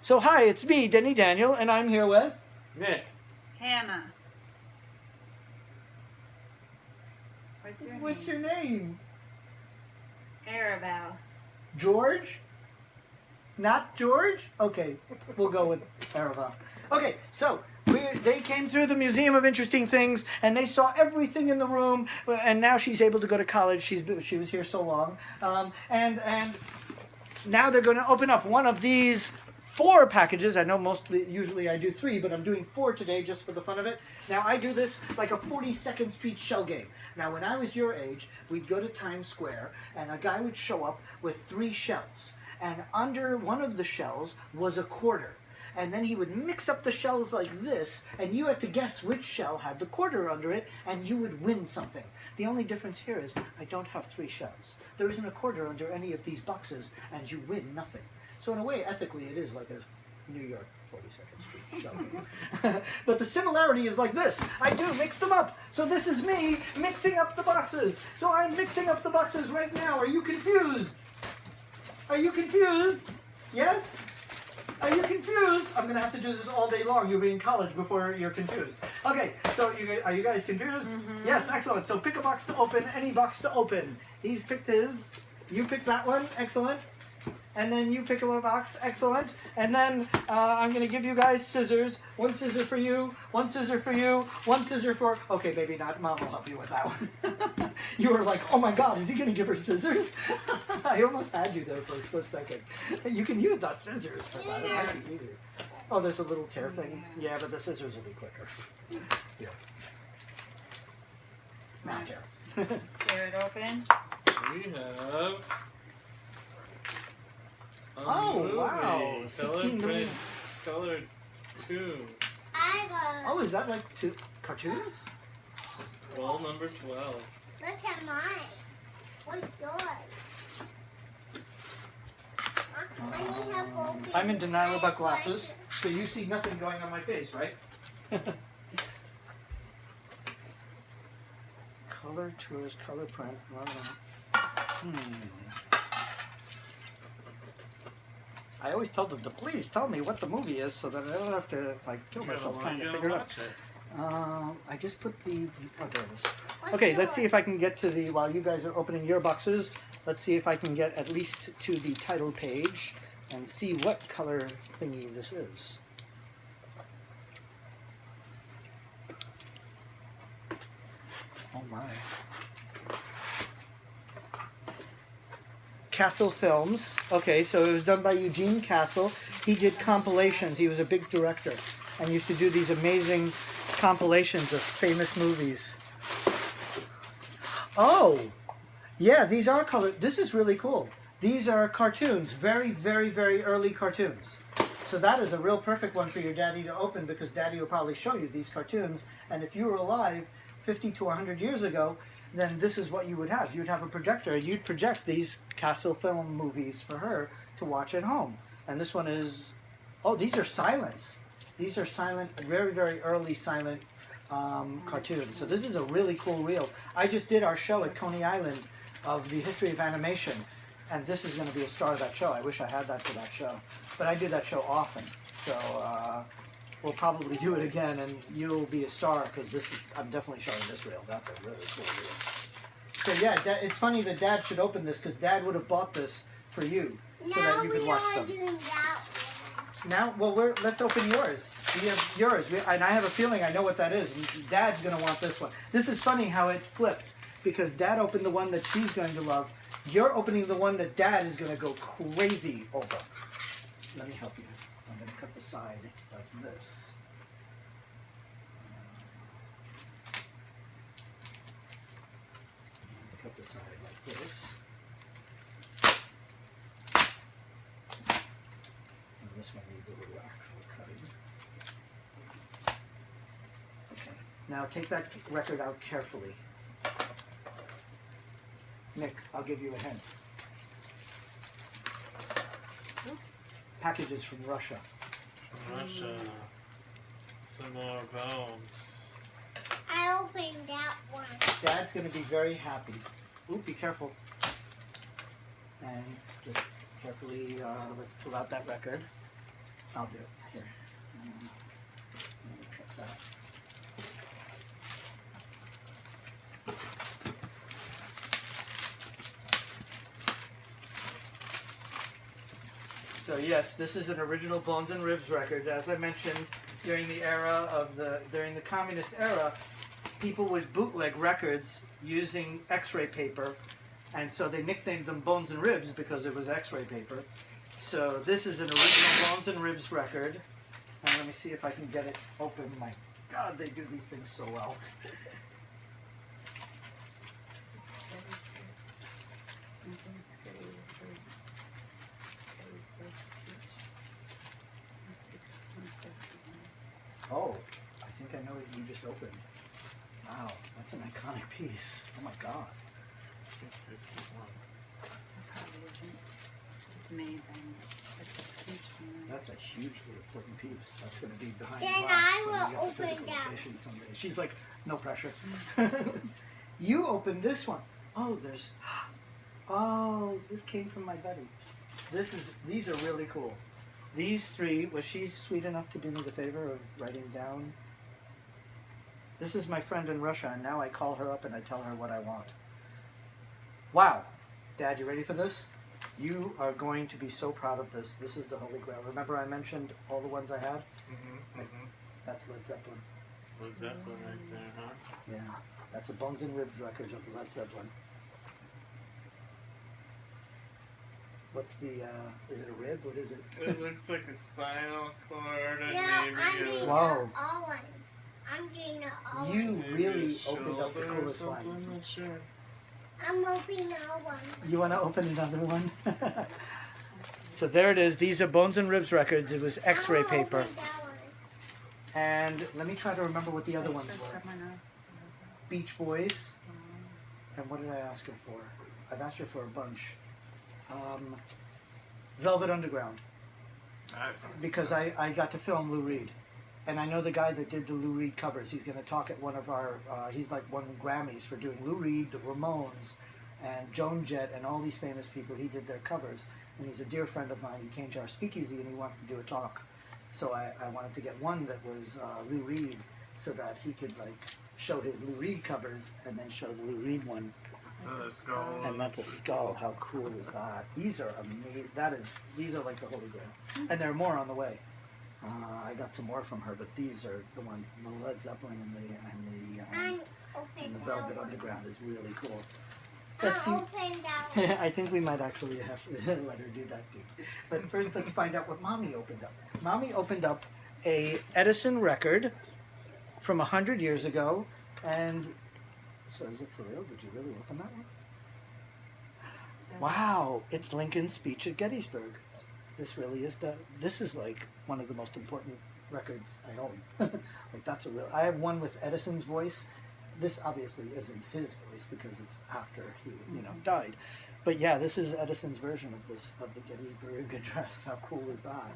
So hi, it's me, Denny Daniel, and I'm here with... Nick. Hannah. What's your name? Arabelle. George? Not George? Okay, we'll go with Arabelle. Okay, so they came through the Museum of Interesting Things, and they saw everything in the room, and now she's able to go to college. She was here so long. And now they're going to open up one of these 4 packages. I know usually I do 3, but I'm doing 4 today just for the fun of it. Now I do this like a 42nd Street shell game. Now when I was your age, we'd go to Times Square and a guy would show up with 3 shells. And under one of the shells was a quarter. And then he would mix up the shells like this, and you had to guess which shell had the quarter under it, and you would win something. The only difference here is I don't have 3 shells. There isn't a quarter under any of these boxes, and you win nothing. So in a way, ethically, it is like a New York 42nd Street shell game. But the similarity is like this. I do mix them up. So this is me mixing up the boxes. So I'm mixing up the boxes right now. Are you confused? Are you confused? Yes? Are you confused? I'm going to have to do this all day long. You'll be in college before you're confused. Okay, so are you guys confused? Mm-hmm. Yes, excellent. So pick a box to open, any box to open. He's picked his. You picked that one. Excellent. And then you pick up a box. Excellent. And then I'm going to give you guys scissors. 1 scissor for you, 1 scissor for you, 1 scissor for... Okay, maybe not. Mom will help you with that one. You were like, oh my God, is he going to give her scissors? I almost had you there for a split second. You can use the scissors for that. It might be easier. Oh, there's a little tear thing. Yeah, but the scissors will be quicker. Here. Now tear. Tear it open. We have... Oh, wow. 16 million. Colored tubes. Oh, is that like 2 cartoons? Roll number 12. Look at mine. What's yours? I'm in denial about glasses, so you see nothing going on my face, right? Color tours, color print. I always told them to please tell me what the movie is so that I don't have to like kill myself trying to figure it out. I just put the... Oh, there it is. Okay, let's see if I can get to the... While you guys are opening your boxes, let's see if I can get at least to the title page and see what color thingy this is. Oh my. Castle Films. Okay, so it was done by Eugene Castle. He did compilations. He was a big director and used to do these amazing compilations of famous movies. Oh, yeah, these are colored. This is really cool. These are cartoons, very, very, very early cartoons. So that is a real perfect one for your daddy to open because daddy will probably show you these cartoons. And if you were alive 50 to 100 years ago, then this is what you would have. You'd have a projector, and you'd project these Castle Film movies for her to watch at home. And this one is, oh, these are silents. These are silent, very, very early silent cartoons. So this is a really cool reel. I just did our show at Coney Island of the history of animation, and this is going to be a star of that show. I wish I had that for that show. But I do that show often. So we'll probably do it again, and you'll be a star because this is, I'm definitely showing this reel. That's a really cool reel. So yeah, it's funny that Dad should open this because Dad would have bought this for you so that you could watch them. Doing that one. Now, well, let's open yours. We have yours, and I have a feeling I know what that is. Dad's going to want this one. This is funny how it flipped because Dad opened the one that she's going to love. You're opening the one that Dad is going to go crazy over. Let me help you. I'm going to cut the side like this. Cut the side like this. And this one needs a little actual cutting. Okay. Now take that record out carefully. Nick, I'll give you a hint. Packages from Russia. Russia. Some more bones. I opened that one. Dad's going to be very happy. Ooh, be careful. And just carefully, let's pull out that record. I'll do it. Here. Let me check that. So yes, this is an original Bones and Ribs record. As I mentioned, during the communist era, people would bootleg records using X-ray paper, and so they nicknamed them Bones and Ribs because it was X-ray paper. So this is an original Bones and Ribs record, and let me see if I can get it open. My God, they do these things so well. Oh, I think I know what you just opened. Wow, that's an iconic piece. Oh my God. 1651. That's a hugely important piece. That's going to be behind Then glass I when will we get the open physical that. location someday. She's like, no pressure. You opened this one. Oh, there's. Oh, this came from my buddy. These are really cool. These three, was she sweet enough to do me the favor of writing down? This is my friend in Russia, and now I call her up and I tell her what I want. Wow. Dad, you ready for this? You are going to be so proud of this. This is the Holy Grail. Remember I mentioned all the ones I had? Mm-hmm. Mm-hmm. That's Led Zeppelin. Led Zeppelin right there, huh? Yeah. That's a Bones and Ribs record of Led Zeppelin. What's the, is it a rib? What is it? It looks like a spinal cord and No, I'm maybe doing a, the Whoa. all one. I'm doing the all one. You maybe really a opened up the shoulder or coolest something, ones. I'm not sure. I'm opening all one. You want to open another one? So there it is. These are Bones and Ribs records. It was X-ray I'm gonna paper. open that one. And let me try to remember what the other ones were. Beach Boys. And what did I ask her for? I've asked her for a bunch. Velvet Underground. Nice. Because I got to film Lou Reed. And I know the guy that did the Lou Reed covers. He's going to talk at one of our, he's like won Grammys for doing Lou Reed, the Ramones, and Joan Jett, and all these famous people. He did their covers. And he's a dear friend of mine. He came to our speakeasy and he wants to do a talk. So I wanted to get one that was Lou Reed so that he could like show his Lou Reed covers and then show the Lou Reed one. So the skull. And that's a skull. How cool is that? These are amazing. These are like the Holy Grail. And there are more on the way. I got some more from her, but these are the ones. The Led Zeppelin I'm and opening the that Velvet one. Underground is really cool. Let's see. I'm opening that one. I think we might actually have to let her do that too. But first, let's find out what Mommy opened up. Mommy opened up a Edison record from 100 years ago, and so is it for real? Did you really open that one? Wow, it's Lincoln's speech at Gettysburg. This really is this is like one of the most important records I own. Like that's a real, I have one with Edison's voice. This obviously isn't his voice because it's after he, died. But yeah, this is Edison's version of the Gettysburg Address. How cool is that?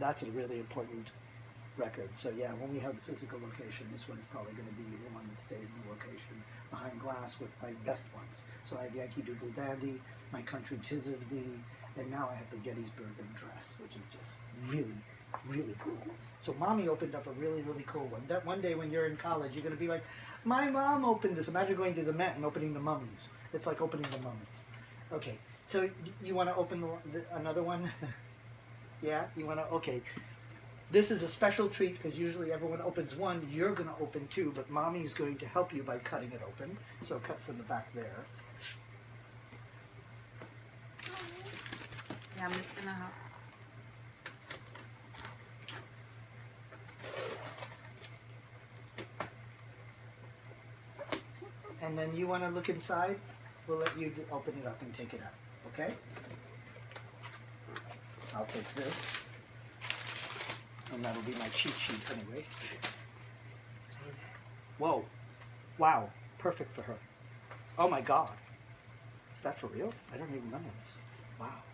That's a really important record. So yeah, when we have the physical location, this one is probably going to be the one that stays in the location behind glass with my best ones. So I have Yankee Doodle Dandy, My Country 'Tis of Thee, and now I have the Gettysburg Address, which is just really, really cool. So Mommy opened up a really, really cool one. That one day when you're in college, you're going to be like, my mom opened this. Imagine going to the Met and opening the mummies. It's like opening the mummies. Okay, so you want to open another one? Yeah, you want to? Okay. This is a special treat because usually everyone opens one. You're going to open two, but Mommy's going to help you by cutting it open. So cut from the back there. Yeah, I'm just gonna help. And then you want to look inside, we'll let you open it up and take it out, okay? I'll take this, and that'll be my cheat sheet anyway. Whoa, wow, perfect for her. Oh my God, is that for real? I don't even remember this. Wow.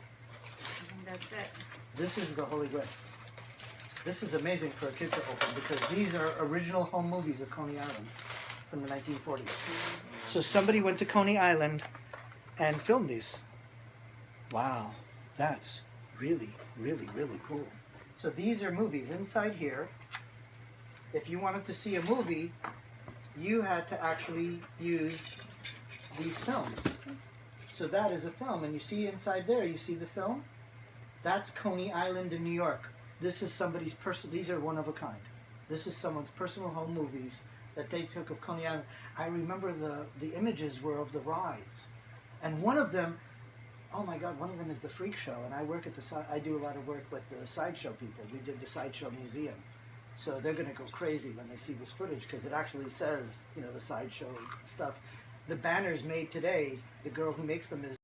I think that's it. This is the Holy Grail. This is amazing for a kid to open because these are original home movies of Coney Island from the 1940s. So somebody went to Coney Island and filmed these. Wow, that's really, really, really cool. So these are movies inside here. If you wanted to see a movie, you had to actually use these films. So that is a film, and you see inside there, you see the film? That's Coney Island in New York. This is somebody's personal, these are one of a kind. This is someone's personal home movies that they took of Coney Island. I remember the images were of the rides. And one of them, oh my God, one of them is the Freak Show, and I work at I do a lot of work with the Sideshow people. We did the Sideshow Museum. So they're gonna go crazy when they see this footage because it actually says, you know, the Sideshow stuff. The banners made today, the girl who makes them is